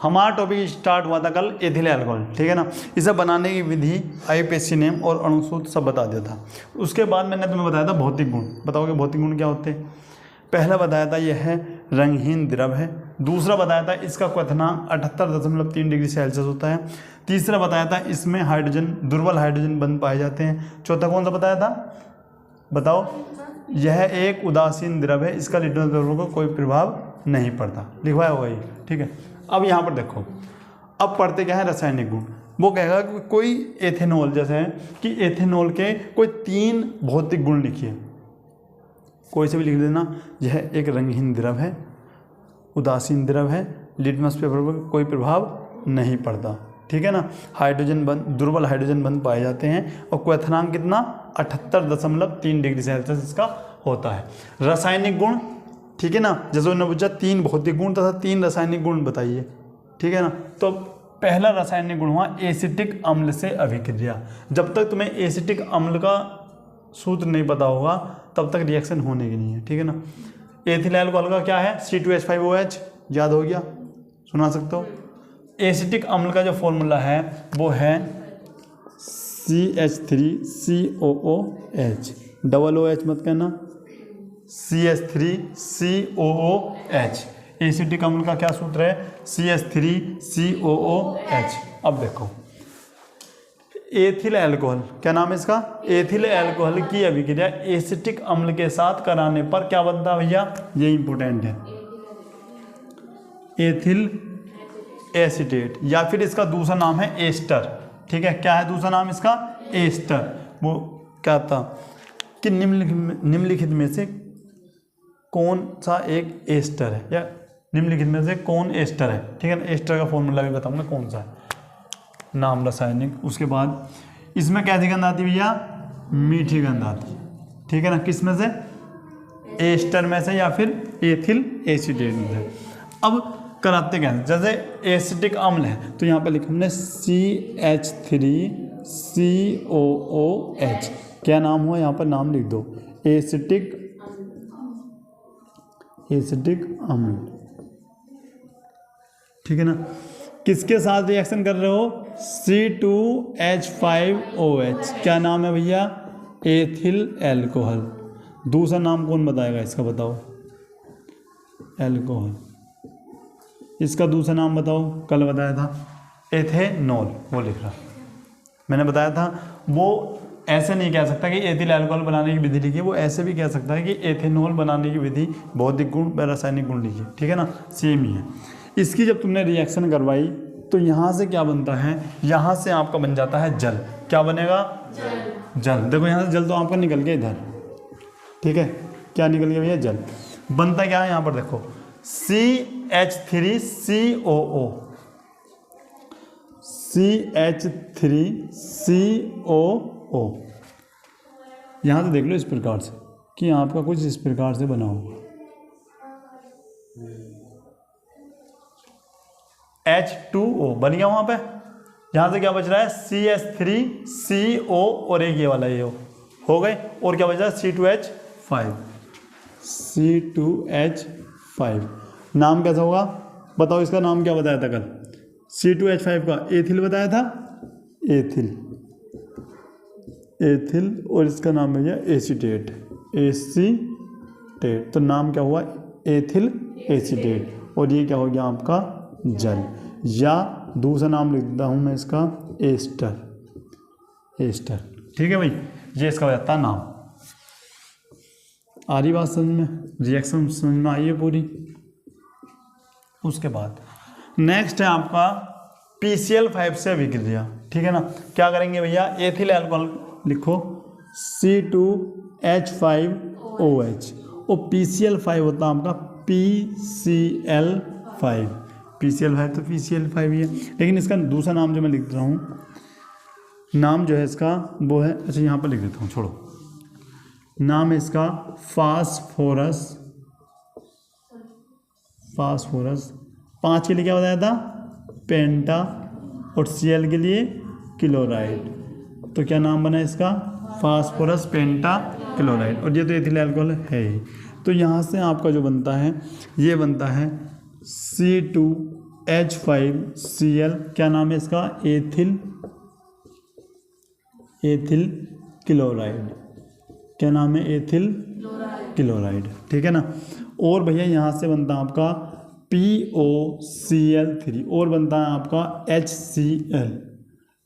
हमारा topic start हुआ था कल एथिल अल्कोहल, ठीक है ना। इसे बनाने की विधि, IUPAC नेम और अणुसूत्र सब बता दिया था। उसके बाद मैंने तुम्हें बताया था भौतिक गुण। बताओगे भौतिक गुण क्या होते हैं? पहला बताया था यह है रंगहीन द्रव है। दूसरा बताया था इसका क्वथनांक 78.3 डिग्री सेल्सियस होता है। तीसरा बताया था इसमें हाइड्रोजन, दुर्बल हाइड्रोजन बंध पाए जाते हैं। चौथा कौन सा बताया था? बताओ। यह एक उदासीन द्रव है, इसका लिटमस पेपर को कोई प्रभाव नहीं पड़ता। लिखवाया होगा ये, ठीक है। अब यहाँ पर देखो, अब पढ़ते क्या है? रासायनिक गुण। वो कहेगा कि कोई एथेनॉल, जैसे है कि एथेनॉल के कोई 3 भौतिक गुण लिखिए। कोई से भी लिख देना। यह एक रंगहीन द्रव है, उदासीन द्रव है, लिटमस पेपर पर कोई प्रभाव नहीं पड़ता, ठीक है ना। हाइड्रोजन बंध, दुर्बल हाइड्रोजन बंध पाए जाते हैं और क्वथनांक कितना? 78.3 डिग्री सेल्सियस इसका होता है। रासायनिक गुण, ठीक है ना। जैसे उन्होंने पूछा 3 भौतिक गुण तथा 3 रासायनिक गुण बताइए, ठीक है ना। तो पहला रासायनिक गुण हुआ एसिटिक अम्ल से अभिक्रिया। जब तक तुम्हें एसिटिक अम्ल का सूत्र नहीं पता होगा तब तक रिएक्शन होने की नहीं है, ठीक है ना। एथिल अल्कोहल का क्या है? C2H5OH, याद हो गया? सुना सकते हो। एसिटिक अम्ल का जो फॉर्मूला है वो है CH3COOH, डबल OH मत कहना, CH3COOH। एसिटिक अम्ल का क्या सूत्र है? CH3COOH। अब देखो एथिल अल्कोहल, क्या नाम है इसका? एथिल अल्कोहल की अभिक्रिया एसिटिक अम्ल के साथ कराने पर क्या बनता है भैया? ये इंपॉर्टेंट है, एथिल एसीटेट, या फिर इसका दूसरा नाम है एस्टर, ठीक है। क्या है दूसरा नाम इसका? एस्टर। वो क्या था कि निम्नलिखित में से कौन सा एक एस्टर है, या निम्नलिखित में से कौन एस्टर है, ठीक है ना। एस्टर का फॉर्मूला भी बताऊंगा कौन सा है, नाम रासायनिक। उसके बाद इसमें कैसी गंध आती है भैया? मीठी गंध आती है, ठीक है ना। किस में से? एस्टर में से या फिर एथिल एसीटेट में से। अब कराते क्या है? जैसे एसिटिक अम्ल है तो यहाँ पे लिखा हमने CH3COOH। क्या नाम हुआ? यहाँ पर नाम लिख दो, एसिटिक अम्ल, ठीक है ना। किसके साथ रिएक्शन कर रहे हो? C2H5OH। क्या नाम है भैया? Ethyl alcohol. दूसरा नाम कौन बताएगा इसका? बताओ। अल्कोहल। इसका दूसरा नाम बताओ। कल बताया था एथेनॉल, वो लिख रहा मैंने बताया था। वो ऐसे नहीं कह सकता कि एथिल अल्कोहल बनाने की विधि लिखिए, वो ऐसे भी कह सकता है कि एथेनॉल बनाने की विधि, भौतिक गुण व रासायनिक गुण लिखिए, ठीक है ना। सेम ही है। इसकी जब तुमने रिएक्शन करवाई तो यहाँ से क्या बनता है? यहाँ से आपका बन जाता है जल। क्या बनेगा? जल। देखो यहाँ से जल तो आपका निकल गया इधर, ठीक है। क्या निकल गया भैया? जल। बनता क्या है? यहाँ पर देखो CH3COO, CH3COO। यहाँ से देख लो इस प्रकार से कि आपका कुछ इस प्रकार से बना होगा। H2O बन गया वहाँ पे। यहाँ से क्या बच रहा है? CH3CO और एक ये वाला ये हो गए। और क्या बच रहा है? C2H5। नाम कैसा होगा? बताओ इसका नाम क्या बताया था कल? C2H5 का एथिल बताया था, एथिल और इसका नाम है एसीटेट, एसीटेट। तो नाम क्या हुआ? Ethyl acetate. और ये क्या हो गया आपका? जल। या दूसरा नाम लिख देता हूँ मैं इसका, एस्टर, ठीक है भाई। ये इसका हो जाता है नाम। आ रही बात समझ में? रिएक्शन समझ में आई है पूरी? उसके बाद नेक्स्ट है आपका PCl5 से अभिक्रिया, ठीक है ना। क्या करेंगे भैया? एथिल अल्कोहल लिखो C2H5OH और PCl5 होता है आपका PCl5। PCl5 तो PCl5 ही है, लेकिन इसका दूसरा नाम जो मैं लिख रहा हूँ, नाम जो है इसका वो है, अच्छा यहाँ पर लिख देता हूँ, छोड़ो। नाम है इसका फास्फोरस। 5 के लिए क्या बताया था? पेंटा। और Cl के लिए क्लोराइड। तो क्या नाम बना इसका? फास्फोरस पेंटा क्लोराइड। और ये तो एथिल अल्कोहल है ही। तो यहाँ से आपका जो बनता है, ये बनता है C2 H5Cl, क्या नाम है इसका, एथिल क्लोराइड, क्या नाम है, एथिल क्लोराइड, ठीक है ना। और भैया यहाँ से बनता है आपका POCl3, और बनता है आपका HCl,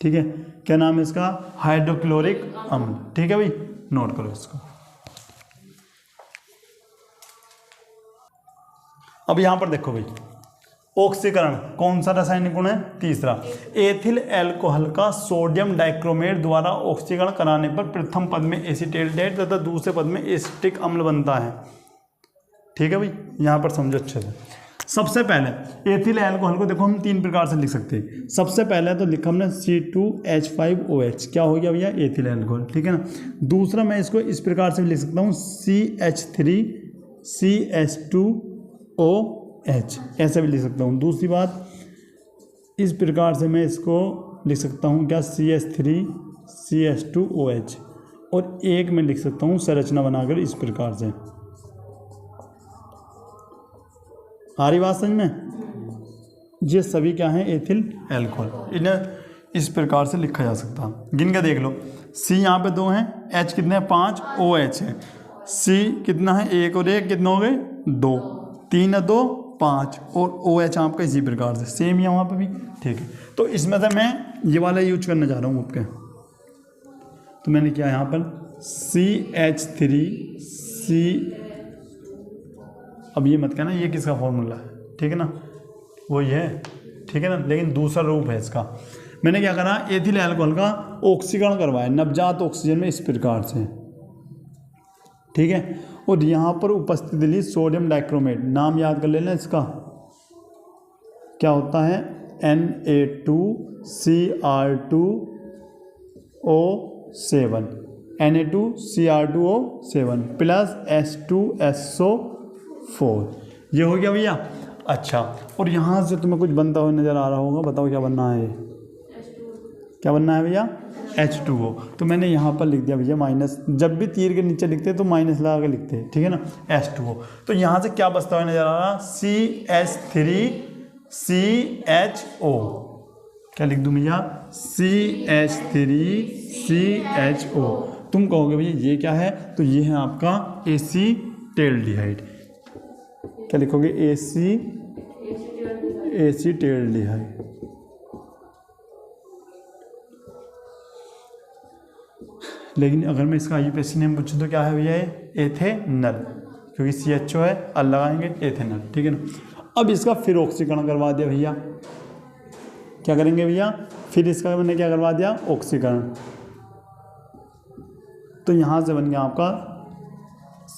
ठीक है, क्या नाम है इसका, हाइड्रोक्लोरिक अम्ल, ठीक है भाई, नोट करो इसको। अब यहाँ पर देखो भाई, ऑक्सीकरण कौन सा रासायनिक गुण है, तीसरा। एथिल अल्कोहल का सोडियम डाइक्रोमेट द्वारा ऑक्सीकरण कराने पर प्रथम पद में एसिटेल्डेट तथा दूसरे पद में एसिटिक अम्ल बनता है, ठीक है भाई, यहाँ पर समझो अच्छे से। सबसे पहले एथिल अल्कोहल को देखो हम 3 प्रकार से लिख सकते हैं। सबसे पहले तो लिखा हमने C2H5OH, क्या हो गया भैया, एथिल अल्कोहल, ठीक है ना। दूसरा मैं इसको इस प्रकार से भी लिख सकता हूँ CH3CH2OH, ऐसे भी लिख सकता हूँ। दूसरी बात, इस प्रकार से मैं इसको लिख सकता हूँ क्या, CH3CH2OH, और एक मैं लिख सकता हूँ संरचना बनाकर इस प्रकार से। आ रही बात समझ में, ये सभी क्या हैं, एथिल अल्कोहल, इन्हें इस प्रकार से लिखा जा सकता है। गिन के देख लो, C यहाँ पे 2 हैं, H कितने हैं, 5, OH है, C कितना है, 1 और 1 कितने हो गए, 2, 3 है 2, 5, और OH आपका इसी प्रकार से सेम ही है वहाँ पे भी, ठीक है। तो इसमें से मैं ये वाला यूज करने जा रहा हूँ आपके, तो मैंने किया यहाँ पर CH3C, अब ये मत कहना ये किसका फॉर्मूला है, ठीक है ना, वो ये है, ठीक है ना, लेकिन दूसरा रूप है इसका। मैंने क्या करा, एथिल अल्कोहल का ऑक्सीकरण करवाया नवजात ऑक्सीजन में इस प्रकार से, ठीक है, और यहाँ पर उपस्थित ली सोडियम डाइक्रोमेट, नाम याद कर लेना इसका, क्या होता है, Na2Cr2O7, Na2Cr2O7 प्लस H2SO4, ये हो गया भैया। अच्छा, और यहाँ से तुम्हें कुछ बनता हुआ नज़र आ रहा होगा, बताओ क्या बनना है, क्या बनना है भैया, H2O। तो मैंने यहाँ पर लिख दिया भैया माइनस, जब भी तीर के नीचे लिखते हैं तो माइनस लगा के लिखते हैं, ठीक है ना, H2O। तो यहाँ से क्या बचता हुआ नज़र आ रहा, CH3CHO, क्या लिख दूँ भैया, CH3CHO। तुम कहोगे भैया ये क्या है, तो ये है आपका एसीटेल्डिहाइड, क्या लिखोगे, एसीटेल्डिहाइड। लेकिन अगर मैं इसका आईयूपीएसी नेम पूछूं तो क्या है भैया, एथेनल, क्योंकि CHO है, अल लगाएंगे, एथेनल, ठीक है ना। अब इसका फिर ऑक्सीकरण करवा दिया भैया, क्या करेंगे भैया, फिर इसका मैंने क्या करवा दिया, ऑक्सीकरण। तो यहाँ से बन गया आपका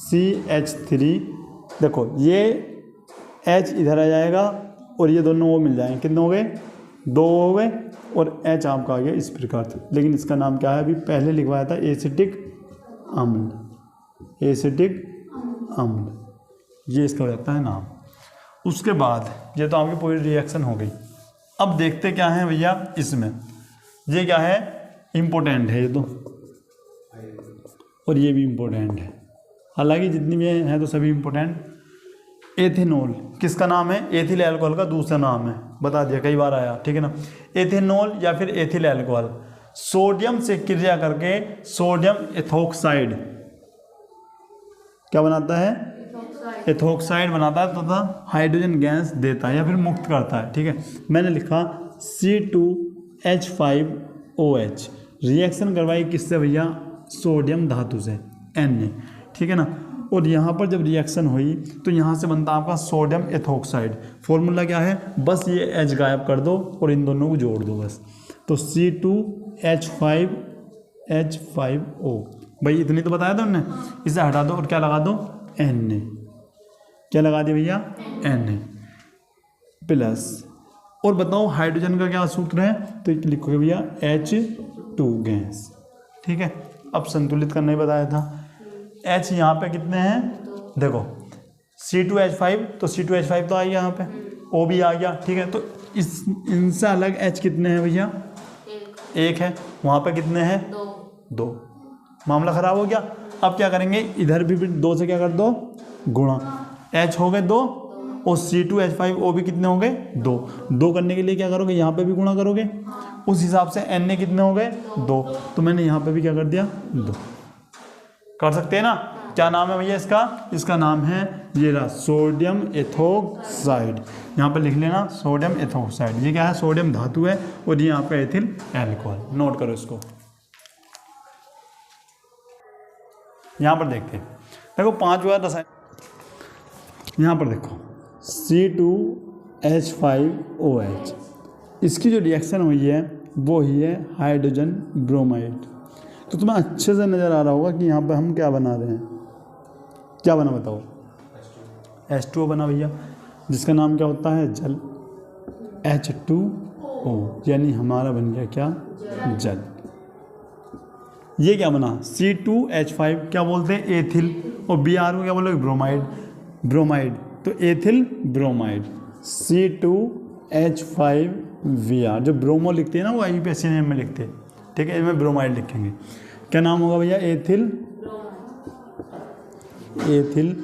CH3, देखो ये H इधर आ जाएगा और ये दोनों वो मिल जाएंगे, कितने हो गए, 2 हो गए, और H आपका आ गया इस प्रकार से। लेकिन इसका नाम क्या है, अभी पहले लिखवाया था एसिटिक अम्ल, एसिटिक अम्ल, ये इसका हो जाता है नाम। उसके बाद ये तो आपकी पूरी रिएक्शन हो गई। अब देखते क्या है भैया इसमें, ये क्या है, इम्पोर्टेंट है ये तो, और ये भी इम्पोर्टेंट है, हालांकि जितनी भी हैं तो सभी इम्पोर्टेंट। एथेनॉल किसका नाम है, एथिल अल्कोहल का दूसरा नाम है, बता दिया, कई बार आया, ठीक है ना। एथेनॉल या फिर एथिल अल्कोहल सोडियम से क्रिया करके सोडियम एथोक्साइड क्या बनाता है, एथोक्साइड बनाता है तथा हाइड्रोजन गैस देता है या फिर मुक्त करता है, ठीक है। मैंने लिखा C2H5OH, रिएक्शन करवाई किससे भैया, सोडियम धातु से, Na, ठीक है ना। और यहाँ पर जब रिएक्शन हुई तो यहाँ से बनता है आपका सोडियम एथोक्साइड। फॉर्मूला क्या है, बस ये H गायब कर दो और इन दोनों को जोड़ दो बस, तो C2H5O, भाई इतनी तो बताया था उन्होंने, इसे हटा दो और क्या लगा दो, Na, क्या लगा दिया भैया, Na प्लस, और बताओ हाइड्रोजन का क्या सूत्र है, तो लिखोगे भैया H2 गैस, ठीक है। अब संतुलित करना ही बताया था। H यहाँ पे कितने हैं, देखो C2H5, तो C2H5 तो आ गया यहाँ पे, O भी आ गया, ठीक है। तो इस इनसे अलग H कितने हैं भैया, 1 है, वहाँ पे कितने हैं, 2, मामला ख़राब हो गया। अब क्या करेंगे, इधर भी 2 से क्या कर दो, गुणा, H हो गए 2, और C2H5O भी कितने हो गए 2। 2 करने के लिए क्या करोगे, यहाँ पे भी गुणा करोगे, उस हिसाब से Na कितने हो गए 2, तो मैंने यहाँ पे भी क्या कर दिया 2। कर सकते हैं ना। क्या नाम है भैया इसका, इसका नाम है ये रहा सोडियम एथोक्साइड। यहाँ पर लिख लेना सोडियम एथोक्साइड। ये क्या है, सोडियम धातु है और ये यहाँ पे एथिल एल्कोहल। नोट करो इसको। यहाँ पर देखते हैं, देखो 5 बार रसायन, यहाँ पर देखो C2H5OH, इसकी जो रिएक्शन हुई है वो ही है हाइड्रोजन ब्रोमाइड। तो तुम्हें अच्छे से नज़र आ रहा होगा कि यहाँ पे हम क्या बना रहे हैं, क्या बना बताओ, H2O बना भैया, जिसका नाम क्या होता है जल, H2O, यानी हमारा बन गया क्या जल। ये क्या बना C2H5 क्या बोलते हैं एथिल, और Br को क्या बोलोगे ब्रोमाइड, ब्रोमाइड, तो एथिल ब्रोमाइड C2H5Br। जो ब्रोमो लिखते हैं ना वो IUPAC नेम में लिखते हैं, ठीक है, इसमें ब्रोमाइड लिखेंगे। क्या नाम होगा भैया एथिल, एथिल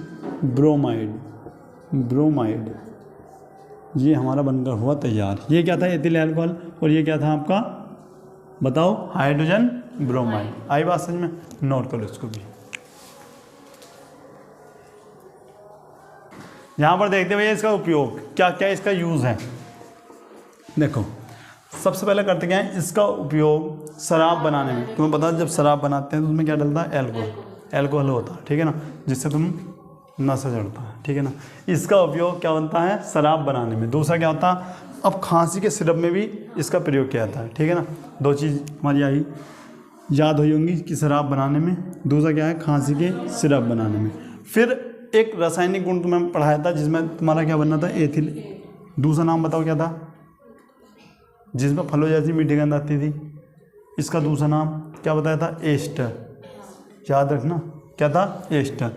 ब्रोमाइड, ब्रोमाइड। ये हमारा बनकर हुआ तैयार। ये क्या था एथिल अल्कोहल, और ये क्या था आपका बताओ हाइड्रोजन ब्रोमाइड। आई बात समझ में, नोट करो इसको भी। यहाँ पर देखते भैया इसका उपयोग क्या क्या, इसका यूज़ है। देखो सबसे पहले करते क्या है, इसका उपयोग शराब बनाने में। तुम्हें पता है जब शराब बनाते हैं तो उसमें क्या डलता है एल्कोहल, एल्कोहल होता है, ठीक है ना, जिससे तुम नशा चढ़ता है, ठीक है ना। इसका उपयोग क्या बनता है शराब बनाने में। दूसरा क्या होता है, अब खांसी के सिरप में भी इसका प्रयोग किया जाता है, ठीक है ना। 2 चीज़ हमारी आई याद हुई होंगी कि शराब बनाने में, दूसरा क्या है खांसी के सिरप बनाने में। फिर एक रासायनिक गुण तुम्हें पढ़ाया था जिसमें तुम्हारा क्या बनना था एथिल, दूसरा नाम बताओ क्या था, जिसमें फलों जैसी मीठी गंध आती थी, इसका दूसरा नाम क्या बताया था एस्टर, याद रखना क्या था एस्टर।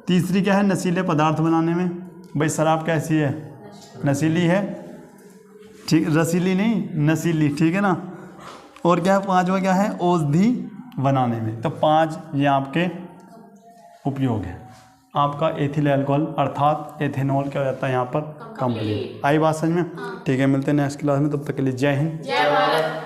तीसरी क्या है नशीले पदार्थ बनाने में। भाई शराब कैसी है, नशीली है, ठीक, रसीली नहीं नशीली, ठीक है ना। और क्या है 5वां क्या है औषधि बनाने में। तो 5 ये आपके उपयोग है। आपका एथिल अल्कोहल अर्थात एथेनॉल क्या हो जाता है यहाँ पर कंप्लीट। आई बात समझ में, ठीक है, मिलते हैं नेक्स्ट क्लास में, तब तक के लिए जय हिंद जय भारत।